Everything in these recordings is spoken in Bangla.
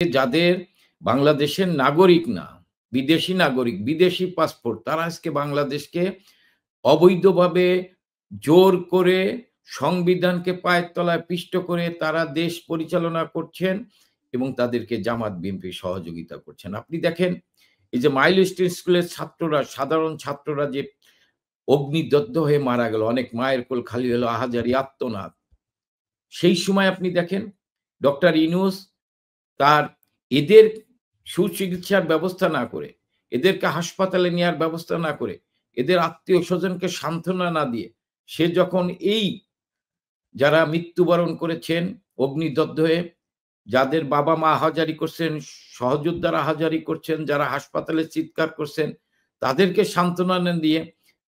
যাদের বাংলাদেশের নাগরিক না, বিদেশি নাগরিক, বিদেশি পাসপোর্ট, তারা আজকে বাংলাদেশকে অবৈধভাবে জোর করে সংবিধানকে পায়ের তলায় পিষ্ট করে তারা দেশ পরিচালনা করছেন এবং তাদেরকে জামাত বিএনপি সহযোগিতা করছেন। আপনি দেখেন এই যে মাইলস্টোন স্কুলের ছাত্ররা, সাধারণ ছাত্ররা যে অগ্নিদগ্ধ হয়ে মারা গেল, অনেক মায়ের কোল খালি হলো, আহাজারি আর্তনাদ। সেই সময় আপনি দেখেন ডক্টর ইউনূস তার এদের সুচিকিৎসার ব্যবস্থা না করে, এদেরকে হাসপাতালে নেওয়ার ব্যবস্থা না করে, এদের আত্মীয়-স্বজনকে সান্ত্বনা না দিয়ে, সে যখন এই যারা মৃত্যুবরণ করেছেন অগ্নিদগ্ধ হয়ে, যাদের বাবা-মা আহাজারি করছেন, সহযোদ্ধারা আহাজারি করছেন, যারা হাসপাতালে চিৎকার করছেন, তাদেরকে সান্ত্বনা না দিয়ে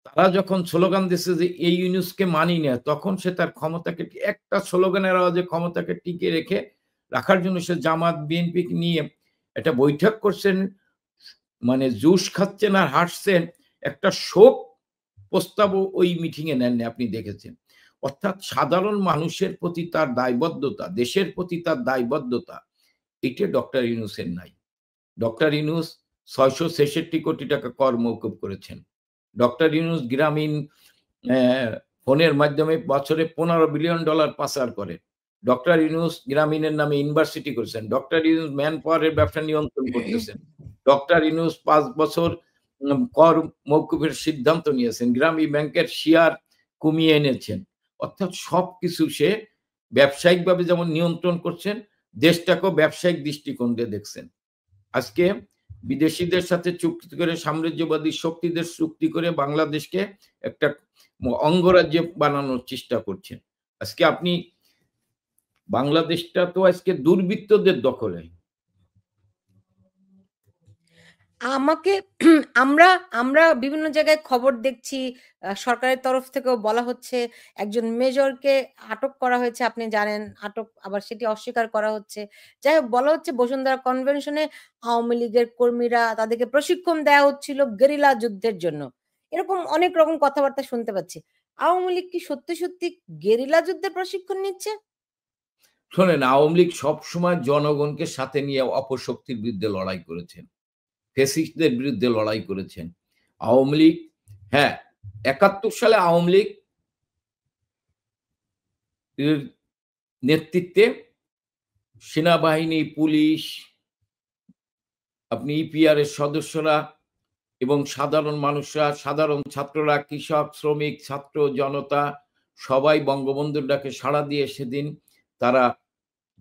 তারা যখন স্লোগান দিচ্ছে যে এই ইউনূসকে মানি না, তখন সে তার ক্ষমতাকে একটা স্লোগানের আওয়াজে ক্ষমতাকে টিকিয়ে রাখার জন্য সে জামাত বিএনপি নিয়ে একটা বৈঠক করছেন, মানে জুস খাচ্ছেন আর হাসছেন। একটা শোক প্রস্তাবও ওই মিটিং এ নেননি, আপনি দেখেছেন। অর্থাৎ সাধারণ মানুষের প্রতি তার দায়বদ্ধতা, দেশের প্রতি তার দায়বদ্ধতা, এটা ডক্টর ইউনূসের নাই। ডক্টর ইউনূস ৬৬৬ কোটি টাকা কর মওকুফ করেছেন। ডক্টর ইউনূস গ্রামীণ ফোনের মাধ্যমে বছরে $15 বিলিয়ন পাচার করেন। ডক্টর ইউনূস গ্রামীণের নামে ইউনিভার্সিটি করেছেন। ডক্টর ইউনূস ম্যান পাওয়ারের ব্যবসা নিয়ন্ত্রণ করতেছেন। ডক্টর ইউনূস ৫ বছর কর মওকুফের সিদ্ধান্ত নিয়েছেন। গ্রামী ব্যাংকের শেয়ার কমিয়ে এনেছেন। অর্থাৎ সবকিছু সে ব্যবসায়িকভাবে যেমন নিয়ন্ত্রণ করছেন, দেশটাকেও ব্যবসায়িক দৃষ্টিকোণ দিয়ে দেখছেন। আজকে বিদেশিদের সাথে চুক্তি করে, সাম্রাজ্যবাদী শক্তিদের চুক্তি করে বাংলাদেশকে একটা অঙ্গরাজ্য বানানোর চেষ্টা করছেন। আজকে আপনি বাংলাদেশটা তো আজকে দুর্বৃত্তদের দখলে। আমাকে আমরা আমরা বিভিন্ন জায়গায় খবর দেখছি, সরকারের তরফ থেকেও বলা হচ্ছে একজন মেজরকে আটক করা হয়েছে, আপনি জানেন, আটক আবার সেটি অস্বীকার করা হচ্ছে। যাই হোক, বলা হচ্ছে বসুন্ধরা কনভেনশনে আওয়ামী লীগের কর্মীরা তাদেরকে প্রশিক্ষণ দেওয়া হচ্ছিল গেরিলা যুদ্ধের জন্য। এরকম অনেক রকম কথাবার্তা শুনতে পাচ্ছি। আওয়ামী লীগ কি সত্যি সত্যি গেরিলা যুদ্ধের প্রশিক্ষণ নিচ্ছে? শোনেন, আওয়ামী লীগ সবসময় জনগণকে সাথে নিয়ে অপশক্তির বিরুদ্ধে লড়াই করেছেন, ফ্যাসিস্টদের বিরুদ্ধে লড়াই করেছেন। আওয়ামী লীগ, হ্যাঁ, ৭১ সালে আওয়ামী লীগ নেতৃত্বে সেনাবাহিনী, পুলিশ, আপনি ইপিআর এর সদস্যরা এবং সাধারণ মানুষরা, সাধারণ ছাত্ররা, কৃষক, শ্রমিক, ছাত্র জনতা সবাই বঙ্গবন্ধুর ডাকে সাড়া দিয়ে সেদিন তারা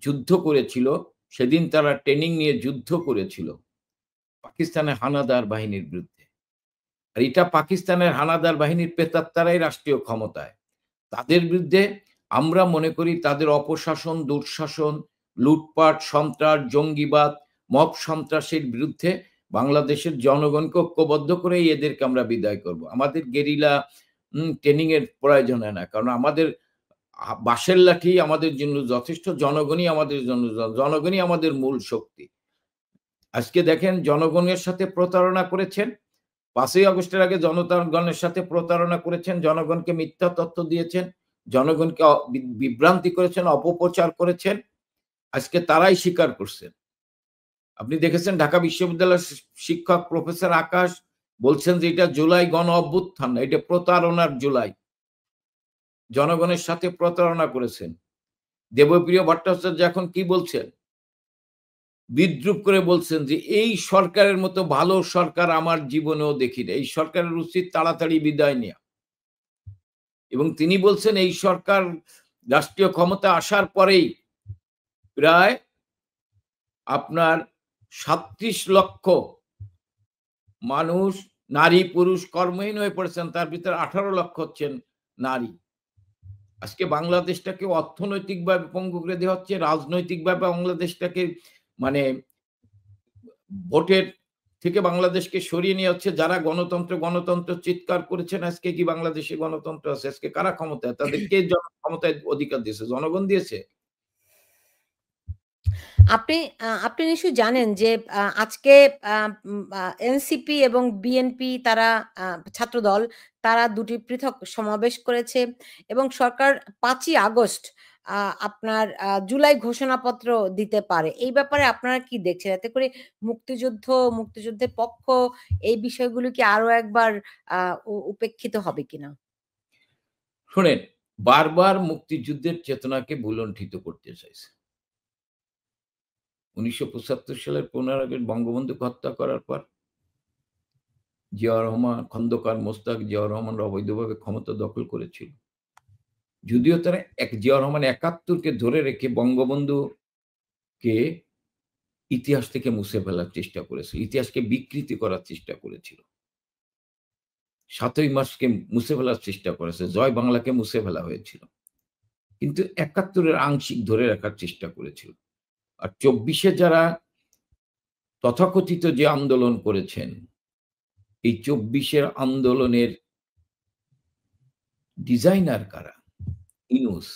যুদ্ধ করেছিল। সেদিন তারা ট্রেনিং নিয়ে যুদ্ধ করেছিল পাকিস্তানের হানাদার বাহিনীর বিরুদ্ধে। আর এটা পাকিস্তানের হানাদার বাহিনীর প্রেতাত্মারাই রাষ্ট্রীয় ক্ষমতায়। তাদের বিরুদ্ধে আমরা মনে করি তাদের অপশাসন, দুঃশাসন, লুটপাট, সন্ত্রাস, জঙ্গিবাদ, মব সন্ত্রাসের বিরুদ্ধে বাংলাদেশের জনগণকে ঐক্যবদ্ধ করেই এদেরকে আমরা বিদায় করব। আমাদের গেরিলা ট্রেনিং এর প্রয়োজন হয় না। কারণ আমাদের বাঁশের লাঠি আমাদের জন্য যথেষ্ট, জনগণই আমাদের মূল শক্তি। আজকে দেখেন জনগণের সাথে প্রতারণা করেছেন। ৫ই আগস্টের আগে জনগণের সাথে প্রতারণা করেছেন, জনগণকে মিথ্যা তথ্য দিয়েছেন, জনগণকে বিভ্রান্তি করেছেন, অপপ্রচার করেছেন। আজকে তারাই স্বীকার করছেন। আপনি দেখেছেন ঢাকা বিশ্ববিদ্যালয়ের শিক্ষক প্রফেসর আকাশ বলছেন যে এটা জুলাই গণ অভ্যুত্থান না, এটা প্রতারণার জুলাই। জনগণের সাথে প্রতারণা করেছেন। দেবপ্রিয় ভট্টাচার্য এখন কি বলছেন? বিদ্রূপ করে বলছেন যে এই সরকারের মতো ভালো সরকার আমার জীবনেও দেখি না, এই সরকারের উচিত তাড়াতাড়ি বিদায় নেওয়া। এবং তিনি বলছেন এই সরকার রাষ্ট্রীয় ক্ষমতা আসার পরেই প্রায় আপনার ৩৭ লক্ষ মানুষ, নারী পুরুষ কর্মহীন হয়ে পড়েছেন, তার ভিতরে ১৮ লক্ষ হচ্ছেন নারী। আজকে বাংলাদেশটাকে অর্থনৈতিকভাবে পঙ্গু করে দেওয়া হচ্ছে, রাজনৈতিকভাবে বাংলাদেশটাকে মানে ভোটের থেকে বাংলাদেশকে সরিয়ে নিয়ে হচ্ছে। যারা গণতন্ত্র চিৎকার করেছেন, আজকে কি বাংলাদেশে গণতন্ত্র আছে? আজকে কারা ক্ষমতায়? তাদেরকে ক্ষমতায় অধিকার দিয়েছে? জনগণ দিয়েছে। আপনি আপনি নিশ্চয়ই জানেন যে আজকে এনসিপি এবং বিএনপি তারা ছাত্রদল তারা দুটি পৃথক সমাবেশ করেছে এবং সরকার ৫ই আগস্ট আপনার জুলাই ঘোষণাপত্র দিতে পারে। এই ব্যাপারে আপনারা কি দেখছেন? এতে করে মুক্তিযুদ্ধের পক্ষ এই বিষয়গুলো কি আরো একবার আ উপেক্ষিত হবে কিনা? শোনেন, বারবার মুক্তিযুদ্ধের চেতনাকে ভুলণ্ঠিত করতে চাইছে। ১৯৭৫ সালের ১৫ আগস্ট বঙ্গবন্ধুকে হত্যা করার পর জিয়াউর রহমান, খন্দকার মোশতাক জিয়াউর রহমানরা অবৈধভাবে ক্ষমতা দখল করেছিল। যদিও তারা জিয়াউর রহমান ৭১ কে ধরে রেখে বঙ্গবন্ধুকে ইতিহাস থেকে মুছে ফেলার চেষ্টা করেছিল। ইতিহাসকে বিকৃতি করার চেষ্টা করেছিল। ৭ই মার্চকে মুছে ফেলার চেষ্টা করেছে। জয় বাংলাকে মুছে ফেলা হয়েছিল। কিন্তু ৭১ এর আংশিক ধরে রাখার চেষ্টা করেছিল। আর ২৪ এ যারা তথাকথিত যে আন্দোলন করেছেন, এই ২৪ এর আন্দোলনের ডিজাইনার কারা? ইউনূস,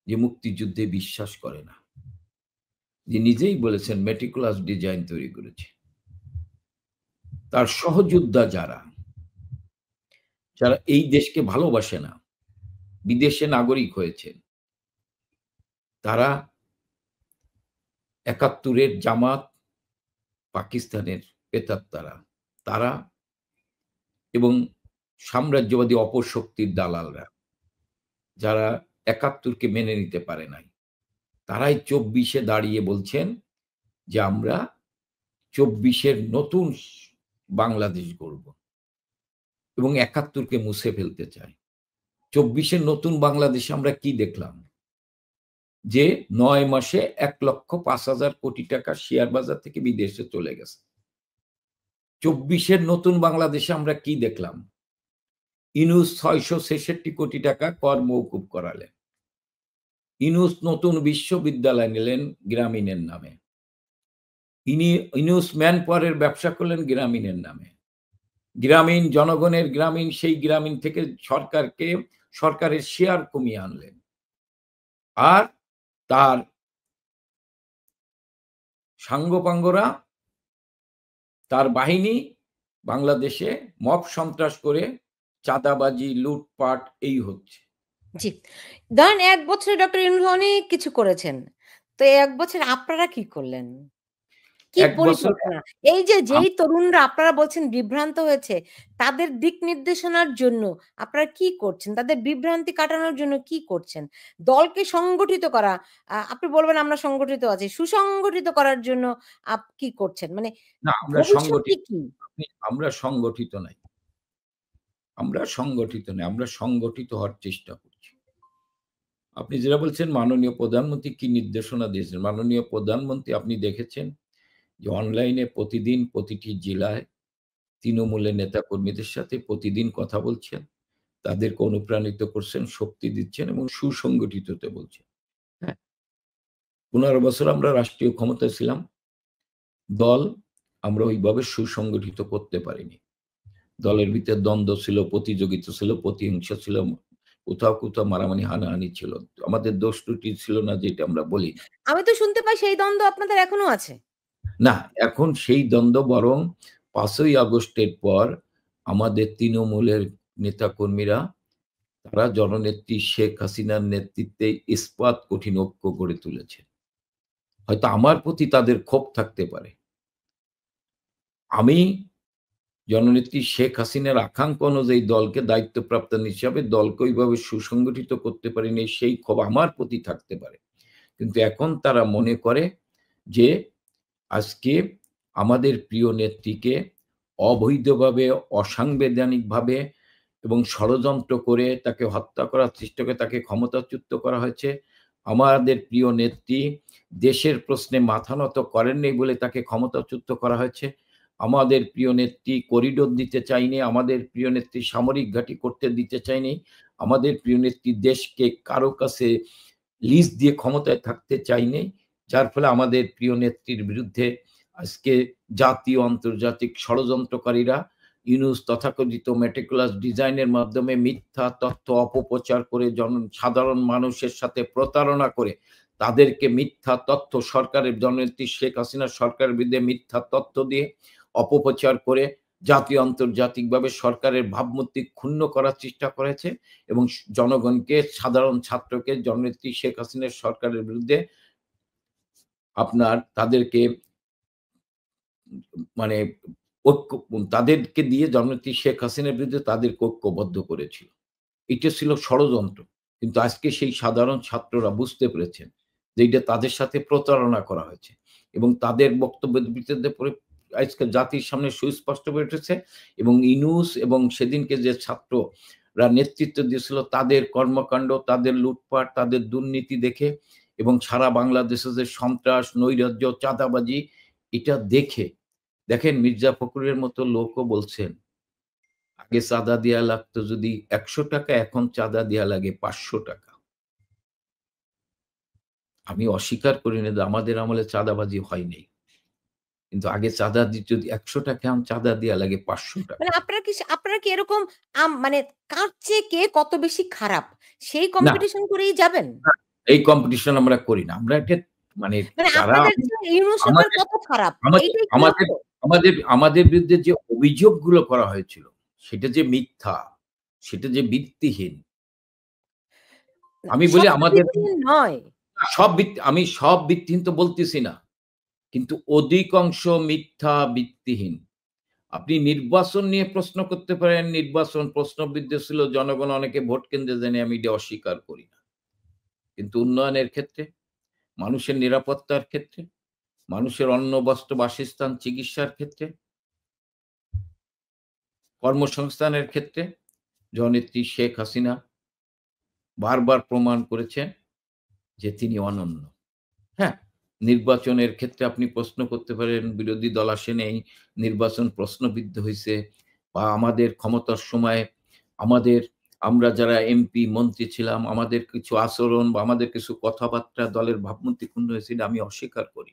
যে মুক্তিযুদ্ধে বিশ্বাস করে না। যে নিজেই বলেছেন মেটিকুলাস ডিজাইন তৈরি করেছে। তার সহযোদ্ধা যারা, যারা এই দেশকে ভালোবাসে না, বিদেশে নাগরিক হয়েছেন, তারা ৭১ এর জামাত, পাকিস্তানের প্রেতাত্মারা, তারা এবং সাম্রাজ্যবাদী অপশক্তির দালালরা, যারা ৭১ কে মেনে নিতে পারে নাই, তারাই ২৪ এ দাঁড়িয়ে বলছেন যে আমরা ২৪ এর নতুন বাংলাদেশ গড়ব এবং ৭১ কে মুছে ফেলতে চাই। ২৪ এর নতুন বাংলাদেশে আমরা কি দেখলাম? যে ৯ মাসে ১,৫,০০০ কোটি টাকা শেয়ার বাজার থেকে বিদেশে চলে গেছে। ২৪ এর নতুন বাংলাদেশে আমরা কি দেখলাম? ইউনূস ৬৬৬ কোটি টাকা কর মওকুফ করালেন। ইউনূস নতুন বিশ্ববিদ্যালয় নিলেন গ্রামীণের নামে। ইউনূস ম্যান পাওয়ারের ব্যবসা করলেন গ্রামীণের নামে। গ্রামীণ জনগণের গ্রামীণ, সেই গ্রামীণ থেকে সরকারের শেয়ার কমিয়ে আনলেন। আর তার সাঙ্গপাঙ্গরা, তার বাহিনী বাংলাদেশে মব সন্ত্রাস করে চাঁদাবাজি, লুটপাট এই হচ্ছে। জি। ধরেন ১ বছরে ডক্টর ইউনূস অনেক কিছু করেছেন। তো ১ বছরে আপনারা কি করলেন? কি ১ বছর পরিকল্পনা? এই যে যেই তরুণরা আপনারা বলছেন বিভ্রান্ত হয়েছে, তাদের দিক নির্দেশনার জন্য আপনারা কি করছেন? তাদের বিভ্রান্তি কাটানোর জন্য কি করছেন? দলকে সংগঠিত করা, আপনি বলবেন আমরা সংগঠিত আছি। সুসংগঠিত করার জন্য কি করছেন? মানে না, আমরা ভবিষ্যৎটি সংগঠিত কি? আমরা সংগঠিত নাই। আমরা সংগঠিত নই। আমরা সংগঠিত হওয়ার চেষ্টা করছি। আপনি যেটা বলছেন মাননীয় প্রধানমন্ত্রী কি নির্দেশনা দিয়েছেন? মাননীয় প্রধানমন্ত্রী, আপনি দেখেছেন যে অনলাইনে প্রতিদিন প্রতিটি জেলায় তৃণমূলের নেতাকর্মীদের সাথে প্রতিদিন কথা বলছেন। তাদেরকে অনুপ্রাণিত করছেন, শক্তি দিচ্ছেন এবং সুসংগঠিত হতে বলছেন। হ্যাঁ? ১৫ বছর আমরা রাষ্ট্রীয় ক্ষমতায় ছিলাম। দল আমরা ওইভাবে সুসংগঠিত করতে পারিনি। দলের ভিতরে দ্বন্দ্ব ছিল, প্রতিযোগিতা ছিল, প্রতিহিংসা ছিল, কোথাও মারামারি হানাহানি ছিল। আমাদের দোষ ত্রুটি ছিল না, যেটা আমরা বলি না। আমি তো শুনতে পাই সেই দ্বন্দ্ব আপনাদের এখনো আছে। না, এখন সেই দ্বন্দ্ব বরং ৫ই আগস্টের পর আমাদের তৃণমূলের নেতাকর্মীরা, তারা জননেত্রী শেখ হাসিনার নেতৃত্বে ইস্পাত কঠিন ঐক্য গড়ে তুলেছে। হয়তো আমার প্রতি তাদের ক্ষোভ থাকতে পারে। আমি জননেত্রী শেখ হাসিনার আকাঙ্ক্ষা অনুযায়ী দলকে দায়িত্বপ্রাপ্ত হিসাবে দলকে ওইভাবে সুসংগঠিত করতে পারিনি, সেই ক্ষোভ আমার প্রতি থাকতে পারে। কিন্তু এখন তারা মনে করে যে আজকে আমাদের প্রিয় নেত্রীকে অবৈধভাবে, অসাংবিধানিকভাবে এবং ষড়যন্ত্র করে তাকে হত্যা করার চেষ্টা করে তাকে ক্ষমতাচ্যুত করা হয়েছে। আমাদের প্রিয় নেত্রী দেশের প্রশ্নে মাথা নত করেননি বলে তাকে ক্ষমতাচ্যুত করা হয়েছে। আমাদের প্রিয় নেত্রী করিডোর দিতে চায়নি, আমাদের প্রিয় নেত্রী সামরিক ঘাঁটি করতে দিতে চায়নি, আমাদের প্রিয় নেত্রী দেশকে কারো কাছে লিজ দিয়ে ক্ষমতায় থাকতে চায়নি। যার ফলে আমাদের প্রিয় নেত্রীর বিরুদ্ধে আজকে জাতীয় আন্তর্জাতিক ষড়যন্ত্রকারীরা ইউনূস তথাকথিত মেটিকুলাস ডিজাইনের মাধ্যমে মিথ্যা তথ্য অপপ্রচার করে সাধারণ মানুষের সাথে প্রতারণা করে তাদেরকে মিথ্যা তথ্য, জননেত্রী শেখ হাসিনার সরকারের বিরুদ্ধে মিথ্যা তথ্য দিয়ে অপপ্রচার করে জাতীয় আন্তর্জাতিকভাবে সরকারের ভাবমূর্তি ক্ষুণ্ণ করার চেষ্টা করেছে এবং জনগণকে, সাধারণ ছাত্রকে জননেত্রী শেখ হাসিনার সরকারের বিরুদ্ধে তাদেরকে মানে তাদেরকে দিয়ে জননেত্রী শেখ হাসিনার বিরুদ্ধে তাদেরকে ঐক্যবদ্ধ করেছিল। এটা ছিল ষড়যন্ত্র। কিন্তু আজকে সেই সাধারণ ছাত্ররা বুঝতে পেরেছেন যে এটা তাদের সাথে প্রতারণা করা হয়েছে এবং তাদের বক্তব্যের ভিত্তিতে আজকে জাতির সামনে সুস্পষ্ট হয়ে উঠেছে এবং ইউনূস এবং সেদিনকে যে ছাত্ররা নেতৃত্ব দিয়েছিল তাদের কর্মকাণ্ড, তাদের লুটপাট, তাদের দুর্নীতি দেখে এবং সারা বাংলাদেশে যে সন্ত্রাস, নৈরাজ্য, চাঁদাবাজি, এটা দেখে দেখেন মির্জা ফখরুলের মতো লোকও বলছেন আগে চাঁদা দেয়া লাগতো যদি ১০০ টাকা, এখন চাঁদা দেয়া লাগে ৫০০ টাকা। আমি অস্বীকার করি না যে আমাদের আমলে চাঁদাবাজি হয়নি। কিন্তু আগে চাঁদা যদি ১০০ টাকা, এখন চাঁদা দেয়া লাগে ৫০০ টাকা। মানে আপনারা কি এরকম মানে কার চেয়ে কে কত বেশি খারাপ সেই না, কম্পিটিশন করেই যাবেন? না, এই কম্পিটিশন আমরা করি না। আমরা এটা মানে মানে যারা আপনাদের চেয়ে ইউনূস সরকার আমাদের কত খারাপ আমাদের এইটাই কি আমাদের লক্ষ্য? আমাদের আমাদের বিরুদ্ধে যে অভিযোগগুলো করা হয়েছিল সেটা যে মিথ্যা, সেটা যে ভিত্তিহীন। না, আমি বলি সব আমাদের ভিত্তিহীন নয়। আমি সব ভিত্তিহীন তো বলতেছি না। কিন্তু অধিকাংশ মিথ্যা, ভিত্তিহীন। আপনি নির্বাচন নিয়ে প্রশ্ন করতে পারেন, নির্বাচন প্রশ্নবিদ্ধ ছিল, জনগণ অনেকে ভোট কেন্দ্রে যায়নি, আমি এটা অস্বীকার করি না। কিন্তু উন্নয়নের ক্ষেত্রে, মানুষের নিরাপত্তার ক্ষেত্রে, মানুষের অন্ন, বস্ত্র, বাসস্থান, চিকিৎসার ক্ষেত্রে, কর্মসংস্থানের ক্ষেত্রে জননেত্রী শেখ হাসিনা বারবার প্রমাণ করেছেন যে তিনি অনন্য। হ্যাঁ, নির্বাচনের ক্ষেত্রে আপনি প্রশ্ন করতে পারেন বিরোধী দল আসে নেই, নির্বাচন প্রশ্নবিদ্ধ হইছে বা আমাদের ক্ষমতার সময় আমরা যারা এমপি, মন্ত্রী ছিলাম, আমাদের কিছু আচরণ বা আমাদের কিছু কথাবার্তা দলের ভাবমূর্তি ক্ষুণ্ণ হয়েছে, এটা আমি অস্বীকার করি।